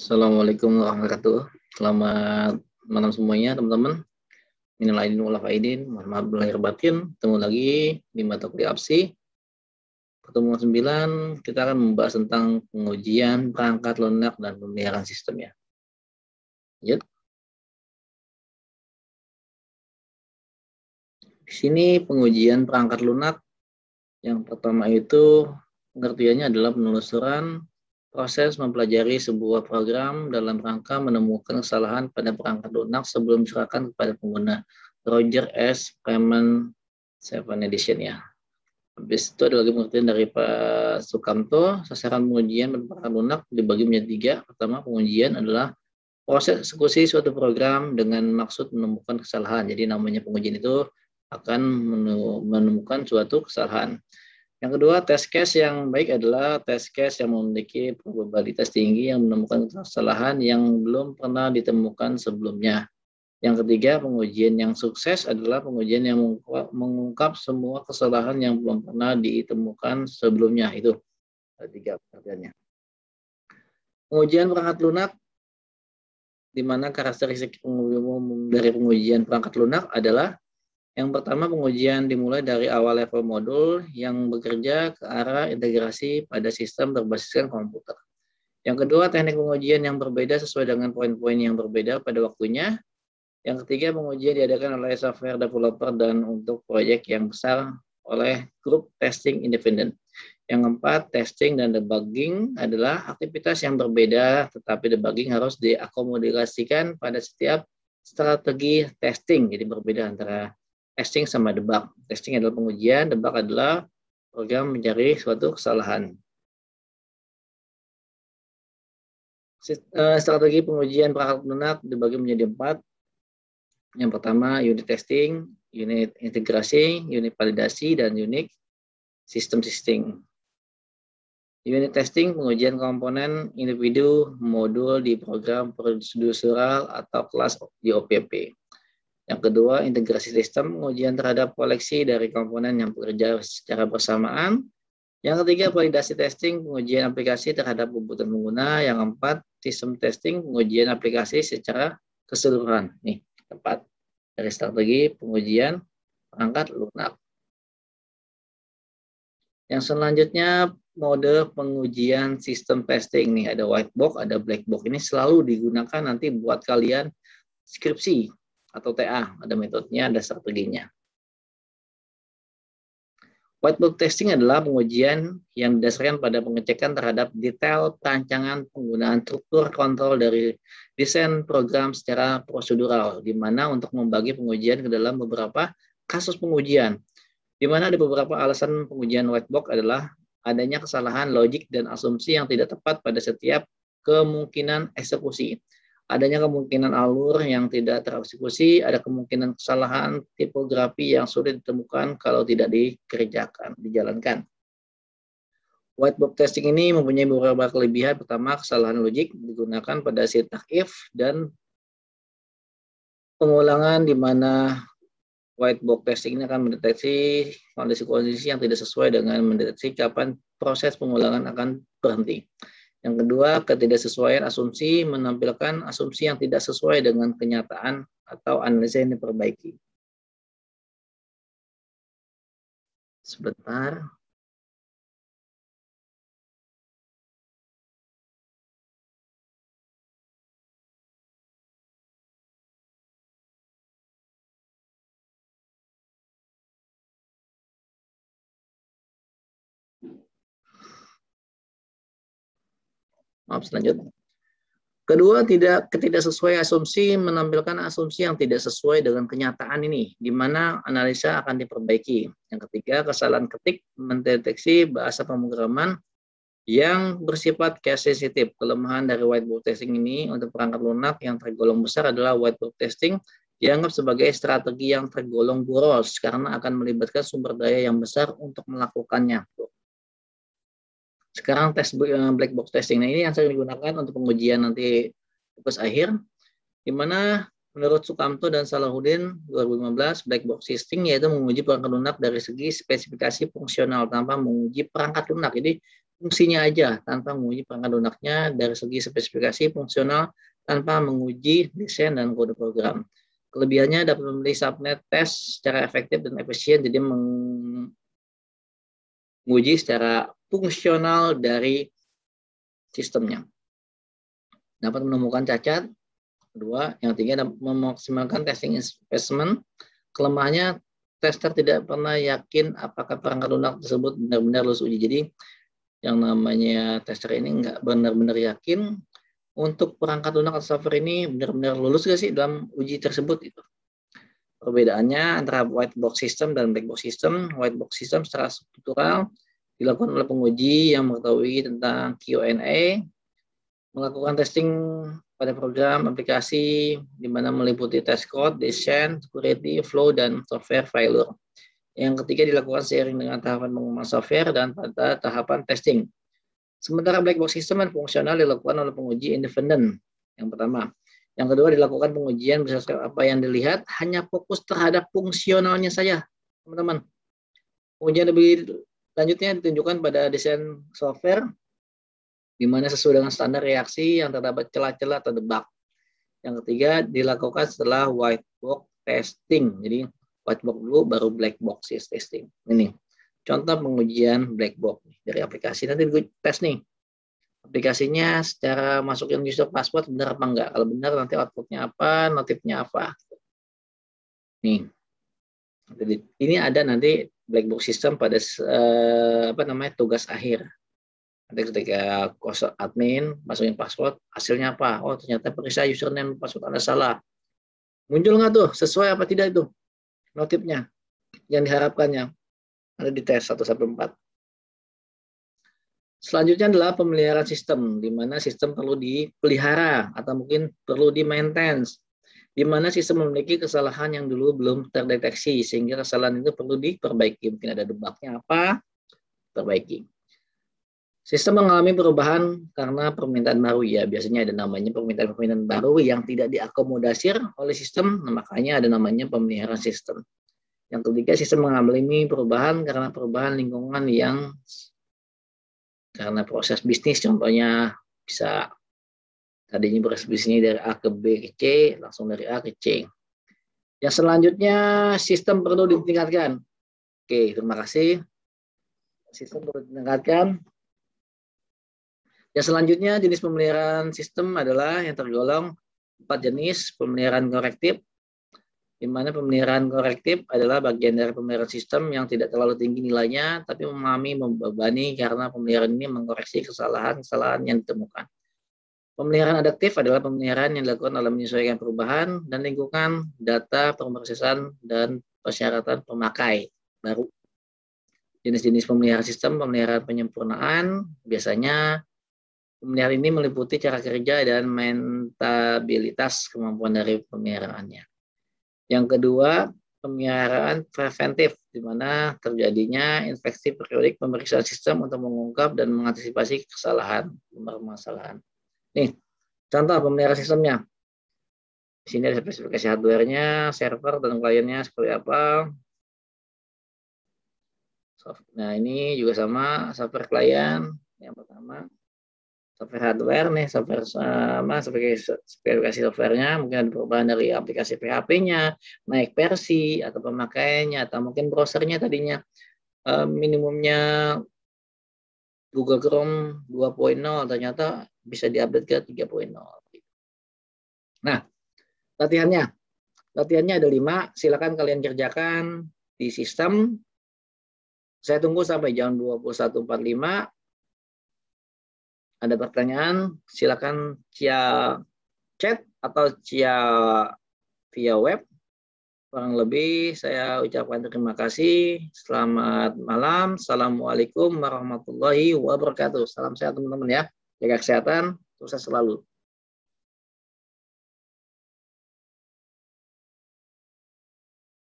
Assalamualaikum warahmatullahi wabarakatuh. Selamat malam semuanya, teman-teman. Minal aidin wal faidin, mohon maaf lahir batin. Ketemu lagi di mata kuliah APSI. Pertemuan 9, kita akan membahas tentang pengujian perangkat lunak dan pemeliharaan sistemnya. Lanjut. Di sini pengujian perangkat lunak. Yang pertama itu pengertiannya adalah penelusuran proses mempelajari sebuah program dalam rangka menemukan kesalahan pada perangkat lunak sebelum diserahkan kepada pengguna. Roger S. Freeman 7 edition ya. Habis itu ada lagi pengertian dari Pak Sukamto. Sasaran pengujian perangkat lunak dibagi menjadi 3. Pertama, pengujian adalah proses eksekusi suatu program dengan maksud menemukan kesalahan. Jadi namanya pengujian itu akan menemukan suatu kesalahan. Yang kedua, test case yang baik adalah test case yang memiliki probabilitas tinggi yang menemukan kesalahan yang belum pernah ditemukan sebelumnya. Yang ketiga, pengujian yang sukses adalah pengujian yang mengungkap semua kesalahan yang belum pernah ditemukan sebelumnya. Itu 3 pengertiannya. Pengujian perangkat lunak, di mana karakteristik umum dari pengujian perangkat lunak adalah yang pertama, pengujian dimulai dari awal level modul yang bekerja ke arah integrasi pada sistem berbasiskan komputer. Yang kedua, teknik pengujian yang berbeda sesuai dengan poin-poin yang berbeda pada waktunya. Yang ketiga, pengujian diadakan oleh software developer dan untuk proyek yang besar oleh grup testing independen. Yang keempat, testing dan debugging adalah aktivitas yang berbeda, tetapi debugging harus diakomodasikan pada setiap strategi testing. Jadi berbeda antara testing sama debug. Testing adalah pengujian, debug adalah program mencari suatu kesalahan. Strategi pengujian perangkat lunak dibagi menjadi 4. Yang pertama, unit testing, unit integrasi, unit validasi, dan unit system testing. Unit testing, pengujian komponen individu modul di program prosedural atau kelas di OPP. Yang kedua, integrasi sistem, pengujian terhadap koleksi dari komponen yang bekerja secara bersamaan. Yang ketiga, validasi testing, pengujian aplikasi terhadap kebutuhan pengguna. Yang keempat, sistem testing, pengujian aplikasi secara keseluruhan. Nih, 4 dari strategi pengujian perangkat lunak. Yang selanjutnya, mode pengujian sistem testing. Nih, ada white box, ada black box. Ini selalu digunakan nanti buat kalian skripsi atau TA, ada metodenya, ada strateginya. White box testing adalah pengujian yang didasarkan pada pengecekan terhadap detail perancangan penggunaan struktur kontrol dari desain program secara prosedural, di mana untuk membagi pengujian ke dalam beberapa kasus pengujian, di mana ada beberapa alasan pengujian white box adalah adanya kesalahan logik dan asumsi yang tidak tepat pada setiap kemungkinan eksekusi. Adanya kemungkinan alur yang tidak tereksekusi, ada kemungkinan kesalahan tipografi yang sulit ditemukan kalau tidak dijalankan. White box testing ini mempunyai beberapa kelebihan. Pertama, kesalahan logik digunakan pada syntax if dan pengulangan di mana white box testing ini akan mendeteksi kondisi-kondisi yang tidak sesuai dengan mendeteksi kapan proses pengulangan akan berhenti. Yang kedua, ketidaksesuaian asumsi menampilkan asumsi yang tidak sesuai dengan kenyataan atau analisa yang diperbaiki. Sebentar. Maaf, selanjutnya. Kedua, ketidaksesuaian asumsi menampilkan asumsi yang tidak sesuai dengan kenyataan ini, di mana analisa akan diperbaiki. Yang ketiga, kesalahan ketik mendeteksi bahasa pemrograman yang bersifat case sensitif. Kelemahan dari white box testing ini untuk perangkat lunak yang tergolong besar adalah white box testing dianggap sebagai strategi yang tergolong boros karena akan melibatkan sumber daya yang besar untuk melakukannya. Sekarang tes black box testing. Nah, ini yang sering digunakan untuk pengujian nanti tugas akhir, di mana menurut Sukamto dan Salahuddin 2015, black box testing yaitu menguji perangkat lunak dari segi spesifikasi fungsional tanpa menguji perangkat lunak. Jadi fungsinya aja tanpa menguji perangkat lunaknya dari segi spesifikasi fungsional tanpa menguji desain dan kode program. Kelebihannya dapat membeli subnet test secara efektif dan efisien, jadi menguji secara fungsional dari sistemnya. Dapat menemukan cacat. Kedua, yang ketiga, dapat memaksimalkan testing investment. Kelemahannya, tester tidak pernah yakin apakah perangkat lunak tersebut benar-benar lulus uji. Jadi, yang namanya tester ini nggak benar-benar yakin untuk perangkat lunak atau software ini benar-benar lulus nggak sih dalam uji tersebut itu. Perbedaannya antara white box system dan black box system. White box system secara struktural dilakukan oleh penguji yang mengetahui tentang Q&A, melakukan testing pada program aplikasi di mana meliputi test code, design, security, flow, dan software failure. Yang ketiga dilakukan seiring dengan tahapan pengembangan software dan pada tahapan testing. Sementara black box system dan fungsional dilakukan oleh penguji independen. Yang pertama. Yang kedua dilakukan pengujian berdasarkan apa yang dilihat, hanya fokus terhadap fungsionalnya saja, teman-teman. Pengujian lebih lanjutnya ditunjukkan pada desain software, di mana sesuai dengan standar reaksi yang terdapat celah-celah atau bug. Yang ketiga dilakukan setelah white box testing. Jadi white box dulu baru black box testing. Ini contoh pengujian black box dari aplikasi. Nanti gue tes nih aplikasinya secara masukin user password benar apa enggak. Kalau benar nanti outputnya apa, notifnya apa. Nih, ini ada nanti black box system pada tugas akhir. Nanti ketika admin masukin password, hasilnya apa? Oh ternyata periksa username password Anda salah. Muncul nggak tuh sesuai apa tidak itu notifnya yang diharapkannya? Ada di tes 1-4. Selanjutnya adalah pemeliharaan sistem, di mana sistem perlu dipelihara atau mungkin perlu di-maintenance, di mana sistem memiliki kesalahan yang dulu belum terdeteksi, sehingga kesalahan itu perlu diperbaiki. Mungkin ada bug-nya apa, perbaiki. Sistem mengalami perubahan karena permintaan baru, ya biasanya ada namanya permintaan baru yang tidak diakomodasi oleh sistem, makanya ada namanya pemeliharaan sistem. Yang ketiga, sistem mengalami perubahan karena perubahan lingkungan yang karena proses bisnis, contohnya bisa tadinya proses bisnisnya dari A ke B ke C, langsung dari A ke C. Yang selanjutnya, sistem perlu ditingkatkan. Oke, terima kasih. Sistem perlu ditingkatkan. Yang selanjutnya, jenis pemeliharaan sistem adalah yang tergolong 4 jenis pemeliharaan korektif, di mana pemeliharaan korektif adalah bagian dari pemeliharaan sistem yang tidak terlalu tinggi nilainya, tapi membebani karena pemeliharaan ini mengkoreksi kesalahan-kesalahan yang ditemukan. Pemeliharaan adaptif adalah pemeliharaan yang dilakukan dalam menyesuaikan perubahan dan lingkungan, data, pemrosesan, dan persyaratan pemakai baru. Jenis-jenis pemeliharaan sistem, pemeliharaan penyempurnaan, biasanya pemeliharaan ini meliputi cara kerja dan mentabilitas kemampuan dari pemeliharaannya. Yang kedua, pemeliharaan preventif, di mana terjadinya inspeksi periodik pemeriksaan sistem untuk mengungkap dan mengantisipasi kesalahan, permasalahan. Nih, contoh pemeliharaan sistemnya. Di sini ada spesifikasi hardware-nya, server dan kliennya seperti apa. Nah, ini juga sama software klien. Yang pertama, software hardware nih, software sama spesifikasi softwarenya, mungkin ada perubahan dari aplikasi PHP-nya, naik versi atau pemakaiannya, atau mungkin browsernya tadinya minimumnya Google Chrome 2.0 ternyata bisa diupdate ke 3.0. Nah, latihannya ada 5, silakan kalian kerjakan di sistem. Saya tunggu sampai jam 21.45. Ada pertanyaan, silakan via chat atau via web. Kurang lebih saya ucapkan terima kasih. Selamat malam. Assalamualaikum warahmatullahi wabarakatuh. Salam sehat teman-teman ya. Jaga kesehatan, sukses selalu.